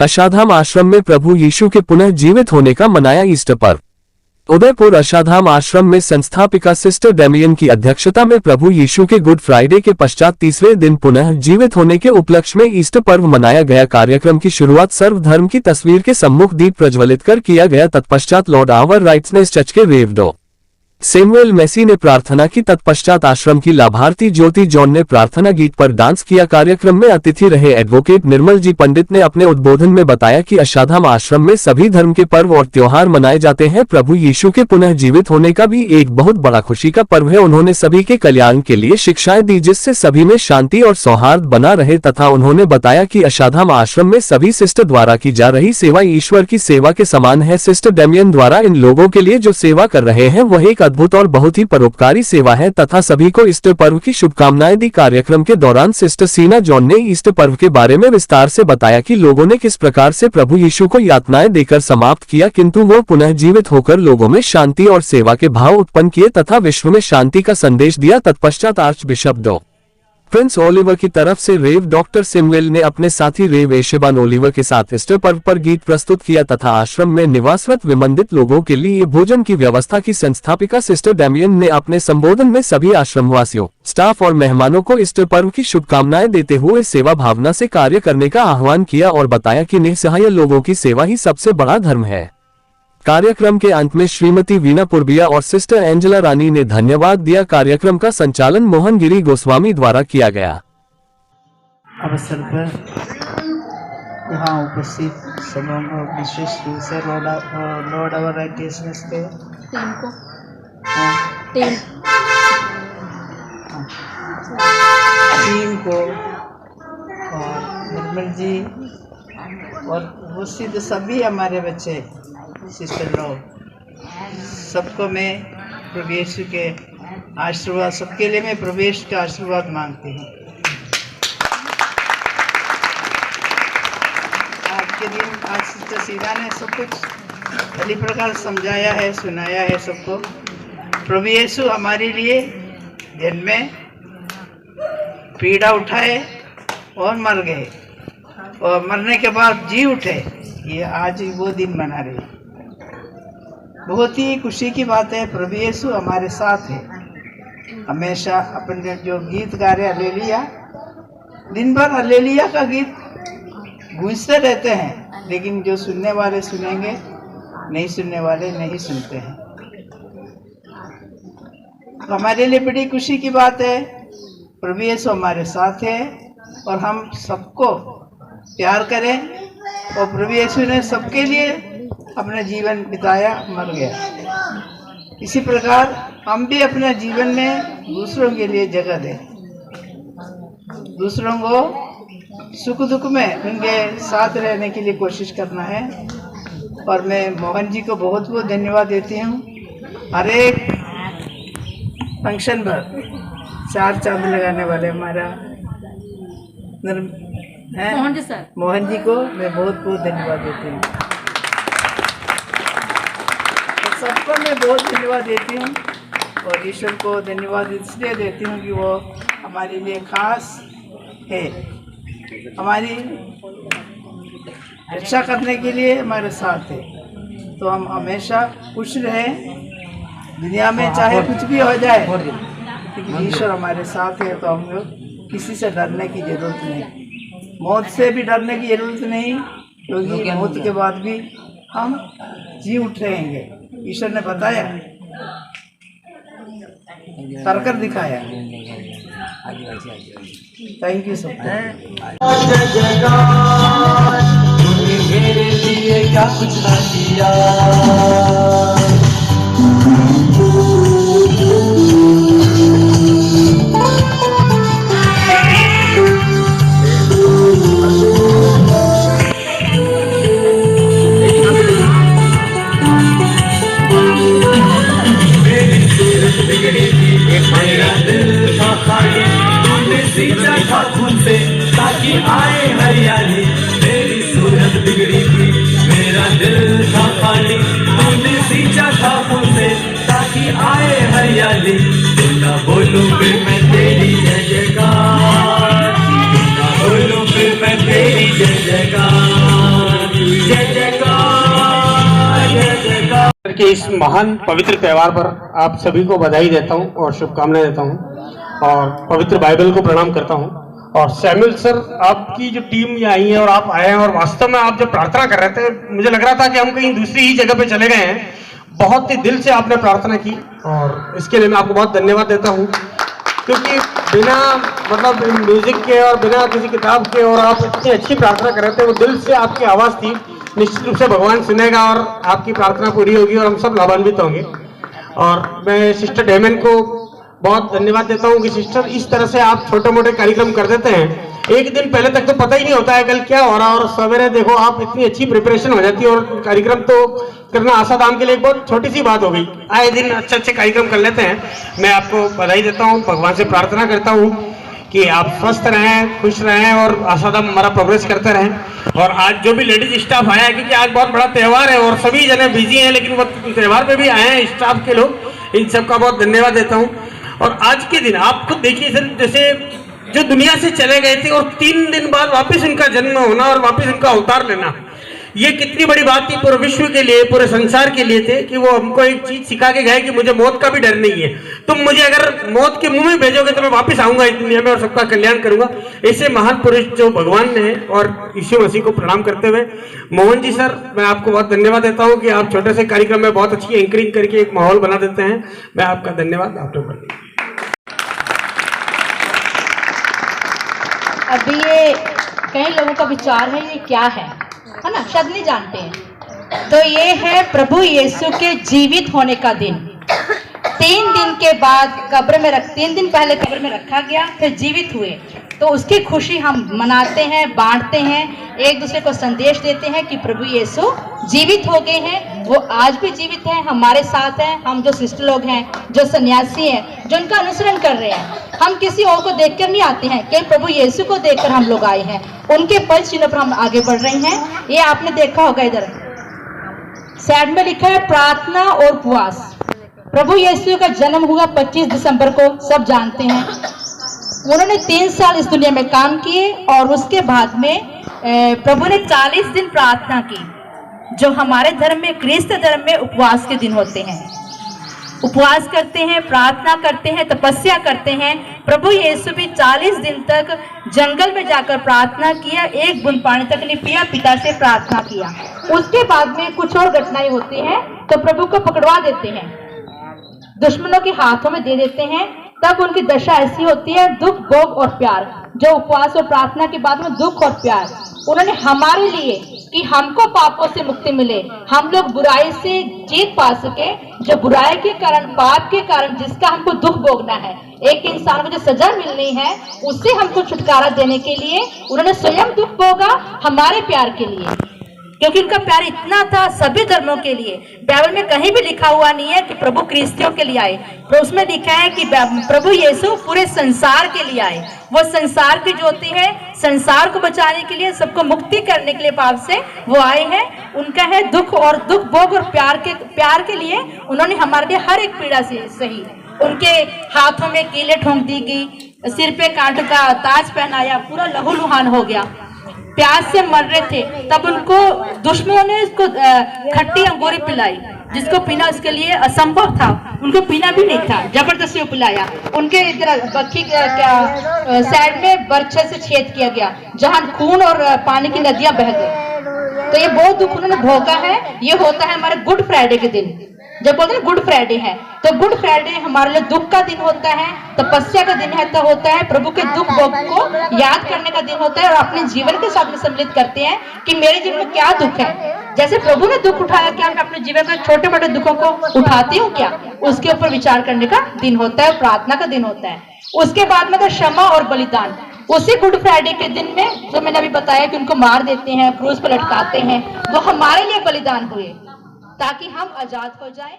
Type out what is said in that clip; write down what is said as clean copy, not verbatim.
अशाधाम आश्रम में प्रभु यीशु के पुनः जीवित होने का मनाया ईस्टर पर्व। उदयपुर अशाधाम आश्रम में संस्थापिका सिस्टर डेमियन की अध्यक्षता में प्रभु यीशु के गुड फ्राइडे के पश्चात तीसरे दिन पुनः जीवित होने के उपलक्ष्य में ईस्टर पर्व मनाया गया। कार्यक्रम की शुरुआत सर्वधर्म की तस्वीर के सम्मुख दीप प्रज्वलित कर किया गया। तत्पश्चात लॉर्ड आवर राइट्सनेस चर्च के रेवडो सैमुअल मेसी ने प्रार्थना की। तत्पश्चात आश्रम की लाभार्थी ज्योति जॉन ने प्रार्थना गीत पर डांस किया। कार्यक्रम में अतिथि रहे एडवोकेट निर्मल जी पंडित ने अपने उद्बोधन में बताया कि अशाधाम आश्रम में सभी धर्म के पर्व और त्योहार मनाए जाते हैं। प्रभु यीशु के पुनः जीवित होने का भी एक बहुत बड़ा खुशी का पर्व है। उन्होंने सभी के कल्याण के लिए शिक्षाएं दी जिससे सभी में शांति और सौहार्द बना रहे तथा उन्होंने बताया कि अशाधाम आश्रम में सभी सिस्टर द्वारा की जा रही सेवा ईश्वर की सेवा के समान है। सिस्टर डेमियन द्वारा इन लोगों के लिए जो सेवा कर रहे हैं वह एक अद्भुत और बहुत ही परोपकारी सेवा है तथा सभी को ईस्टर पर्व की शुभकामनाएं दी। कार्यक्रम के दौरान सिस्टर सीना जॉन ने ईस्टर पर्व के बारे में विस्तार से बताया कि लोगों ने किस प्रकार से प्रभु यीशु को यातनाएं देकर समाप्त किया किंतु वो पुनः जीवित होकर लोगों में शांति और सेवा के भाव उत्पन्न किए तथा विश्व में शांति का संदेश दिया। तत्पश्चात आर्च बिशप डॉ प्रिंस ओलिवर की तरफ से रेव डॉक्टर सिमुएल ने अपने साथी रेव एशेबान ओलिवर के साथ ईस्टर पर्व पर गीत प्रस्तुत किया तथा आश्रम में निवासरत विमंदित लोगों के लिए भोजन की व्यवस्था की। संस्थापिका सिस्टर डेमियन ने अपने संबोधन में सभी आश्रमवासियों, स्टाफ और मेहमानों को ईस्टर पर्व की शुभकामनाएं देते हुए सेवा भावना से कार्य करने का आह्वान किया और बताया कि निस्सहाय लोगों की सेवा ही सबसे बड़ा धर्म है। कार्यक्रम के अंत में श्रीमती वीना पुरबिया और सिस्टर एंजेला रानी ने धन्यवाद दिया। कार्यक्रम का संचालन मोहन गिरी गोस्वामी द्वारा किया गया। अवसर पर यहाँ उपस्थित सबों को विशेष रूप से लॉर्ड आवर राइटियसनेस के टीम को और निर्मल जी और उपस्थित सभी हमारे बच्चे सिस्टर लोग सबको मैं प्रभु यीशु के आशीर्वाद सबके लिए मैं प्रवेश का आशीर्वाद मांगती हूँ। आज के दिन आज सिस्टर सीधा ने सब कुछ भली प्रकार समझाया है, सुनाया है सबको। प्रभु यीशु हमारे लिए जन्मे, पीड़ा उठाए और मर गए और मरने के बाद जी उठे। ये आज वो दिन मना रहे हैं। बहुत ही खुशी की बात है। प्रभु यीशु हमारे साथ है। हमेशा अपने जो गीत गा रहे हालेलुया, दिन भर हालेलुया का गीत गूंजते रहते हैं लेकिन जो सुनने वाले सुनेंगे, नहीं सुनने वाले नहीं सुनते हैं। हमारे लिए बड़ी खुशी की बात है। प्रभु यीशु हमारे साथ है और हम सबको प्यार करें और प्रभु यीशु ने सबके लिए अपना जीवन बिताया, मर गया। इसी प्रकार हम भी अपने जीवन में दूसरों के लिए जगह दें, दूसरों को सुख दुख में उनके साथ रहने के लिए कोशिश करना है। और मैं मोहन जी को बहुत बहुत धन्यवाद देती हूँ। हर एक फंक्शन पर 4 चांद लगाने वाले हमारा मोहन जी को मैं बहुत बहुत धन्यवाद देती हूँ। सबको मैं बहुत धन्यवाद देती हूँ और ईश्वर को धन्यवाद इसलिए देती हूँ कि वो हमारे लिए खास है, हमारी रक्षा करने के लिए हमारे साथ है। तो हम हमेशा खुश रहें, दुनिया में चाहे कुछ भी हो जाए लेकिन ईश्वर हमारे साथ है। तो हम लोग किसी से डरने की ज़रूरत नहीं, मौत से भी डरने की ज़रूरत नहीं क्योंकि मौत के बाद भी हम जी उठ रहेंगे। ईश्वर ने बताया, करकर दिखाया। थैंक यू सब। मेरे लिए क्या कुछ ना किया, ताकि आए हरियाली। मेरी सूरत बिगड़ी थी, मेरा दिल था खाली, तूने सींचा था फूल ताकि आए हरियाली। ना बोलूं फिर मैं तेरी जय जयकार, ना बोलूं फिर मैं तेरी जय जयकार। के इस महान पवित्र त्यौहार पर आप सभी को बधाई देता हूं और शुभकामनाएं देता हूं और पवित्र बाइबल को प्रणाम करता हूं। और सैमुअल सर, आपकी जो टीम ये आई है और आप आए हैं और वास्तव में आप जब प्रार्थना कर रहे थे मुझे लग रहा था कि हम कहीं दूसरी ही जगह पे चले गए हैं। बहुत ही दिल से आपने प्रार्थना की और इसके लिए मैं आपको बहुत धन्यवाद देता हूँ, क्योंकि बिना मतलब म्यूजिक के और बिना किसी किताब के और आप इतनी अच्छी प्रार्थना कर रहे थे, वो दिल से आपकी आवाज़ थी। निश्चित रूप से भगवान सुनेगा और आपकी प्रार्थना पूरी होगी और हम सब लाभान्वित होंगे। और मैं सिस्टर डेमन को बहुत धन्यवाद देता हूँ कि सिस्टर इस तरह से आप छोटे मोटे कार्यक्रम कर देते हैं। एक दिन पहले तक तो पता ही नहीं होता है कल क्या हो रहा है और सवेरे देखो आप इतनी अच्छी प्रिपरेशन हो जाती है और कार्यक्रम तो करना आसाधाम के लिए एक बहुत छोटी सी बात हो गई। आए दिन अच्छे अच्छे कार्यक्रम कर लेते हैं। मैं आपको बधाई देता हूँ, भगवान से प्रार्थना करता हूँ कि आप स्वस्थ रहें, खुश रहें और आसाधाम हमारा प्रोग्रेस करते रहें। और आज जो भी लेडीज स्टाफ आया है, क्योंकि आज बहुत बड़ा त्यौहार है और सभी जने बिजी हैं, लेकिन वो त्यौहार पे भी आए हैं स्टाफ के लोग, इन सबका बहुत धन्यवाद देता हूँ। और आज के दिन आप खुद देखिए सर, जैसे जो दुनिया से चले गए थे और 3 दिन बाद वापस उनका जन्म होना और वापस उनका अवतार लेना, ये कितनी बड़ी बात थी पूरे विश्व के लिए, पूरे संसार के लिए थे कि वो हमको एक चीज सिखा के गए कि मुझे मौत का भी डर नहीं है। तुम मुझे अगर मौत के मुंह में भेजोगे तो मैं वापस आऊंगा इस दुनिया में और सबका कल्याण करूंगा। ऐसे महान पुरुष जो भगवान ने है, और यीशु मसीह को प्रणाम करते हुए मोहन जी सर, मैं आपको बहुत धन्यवाद देता हूँ कि आप छोटे से कार्यक्रम में बहुत अच्छी एंकरिंग करके एक माहौल बना देते हैं। मैं आपका धन्यवाद आपके ऊपर। अभी ये कई लोगों का विचार है ये क्या है ना, शायद नहीं जानते हैं। तो ये है प्रभु यीशु के जीवित होने का दिन। 3 दिन के बाद 3 दिन पहले कब्र में रखा गया, फिर जीवित हुए। तो उसकी खुशी हम मनाते हैं, बांटते हैं, एक दूसरे को संदेश देते हैं कि प्रभु यीशु जीवित हो गए हैं। वो आज भी जीवित हैं, हमारे साथ हैं। हम जो सिस्टर लोग हैं, जो सन्यासी हैं, जो उनका अनुसरण कर रहे हैं, हम किसी और को देखकर नहीं आते हैं, केवल प्रभु यीशु को देखकर हम लोग आए हैं। उनके पद चिन्ह पर हम आगे बढ़ रहे हैं। ये आपने देखा होगा, इधर साइड में लिखा है प्रार्थना और उपवास। प्रभु यीशु का जन्म हुआ 25 दिसंबर को, सब जानते हैं। उन्होंने 3 साल इस दुनिया में काम किए और उसके बाद में प्रभु ने 40 दिन प्रार्थना की, जो हमारे धर्म में, क्रिस्त धर्म में उपवास के दिन होते हैं। उपवास करते हैं, प्रार्थना करते हैं, तपस्या करते हैं। प्रभु यीशु भी 40 दिन तक जंगल में जाकर प्रार्थना किया, एक बूंद पानी तक नहीं पिया, पिता से प्रार्थना किया। उसके बाद में कुछ और घटनाएं होती हैं, तो प्रभु को पकड़वा देते हैं, दुश्मनों के हाथों में दे देते हैं। तब उनकी दशा ऐसी होती है, दुख, भोग और प्यार। जो उपवास और प्रार्थना के बाद में दुख और प्यार, उन्होंने हमारे लिए कि हमको पापों से मुक्ति मिले, हम लोग बुराई से जीत पा सके। जो बुराई के कारण, पाप के कारण जिसका हमको दुख भोगना है, एक इंसान को जो सजा मिलनी है, उससे हमको छुटकारा देने के लिए उन्होंने स्वयं दुख भोगा हमारे प्यार के लिए, क्योंकि उनका प्यार इतना था सभी धर्मों के लिए। बाइबल में कहीं भी लिखा हुआ नहीं है कि प्रभु क्रिस्तियों के लिए आए, तो उसमें लिखा है कि प्रभु यीशु पूरे संसार के लिए आए। वो संसार की ज्योति है, संसार को बचाने के लिए, सबको मुक्ति करने के लिए पाप से वो आए हैं। उनका है दुख और दुख, भोग और प्यार के लिए उन्होंने हमारे लिए हर एक पीड़ा से सही। उनके हाथों में कीले ठोंक दी गई, सिर पे कांटों का ताज पहनाया, पूरा लहूलुहान हो गया, प्यास से मर रहे थे। तब उनको दुश्मनों ने इसको खट्टी अंगूरी पिलाई, जिसको पीना उसके लिए असंभव था, उनको पीना भी नहीं था, जबरदस्ती पिलाया। उनके इधर बक्की साइड में बर्छे से छेद किया गया, जहां खून और पानी की नदियां बह गई। तो ये बहुत दुख उन्होंने भोगा है। ये होता है हमारे गुड फ्राइडे के दिन, जब बोलते हैं गुड फ्राइडे है, तो गुड फ्राइडे हमारे लिए दुख का दिन होता है, तपस्या का दिन है, तो होता है प्रभु के दुख भोग को याद करने का दिन होता है, और अपने जीवन के साथ में सम्मिलित करते हैं कि मेरे जीवन में क्या दुख है। जैसे प्रभु ने दुख उठाया, क्या मैं अपने जीवन में छोटे मोटे दुखों को उठाती हूँ क्या, उसके ऊपर विचार करने का दिन होता है, प्रार्थना का दिन होता है। उसके बाद में तो क्षमा और बलिदान, उसी गुड फ्राइडे के दिन में जो मैंने अभी बताया कि उनको मार देते हैं, क्रूस पर लटकाते हैं, वो हमारे लिए बलिदान हुए ताकि हम आजाद हो जाएं।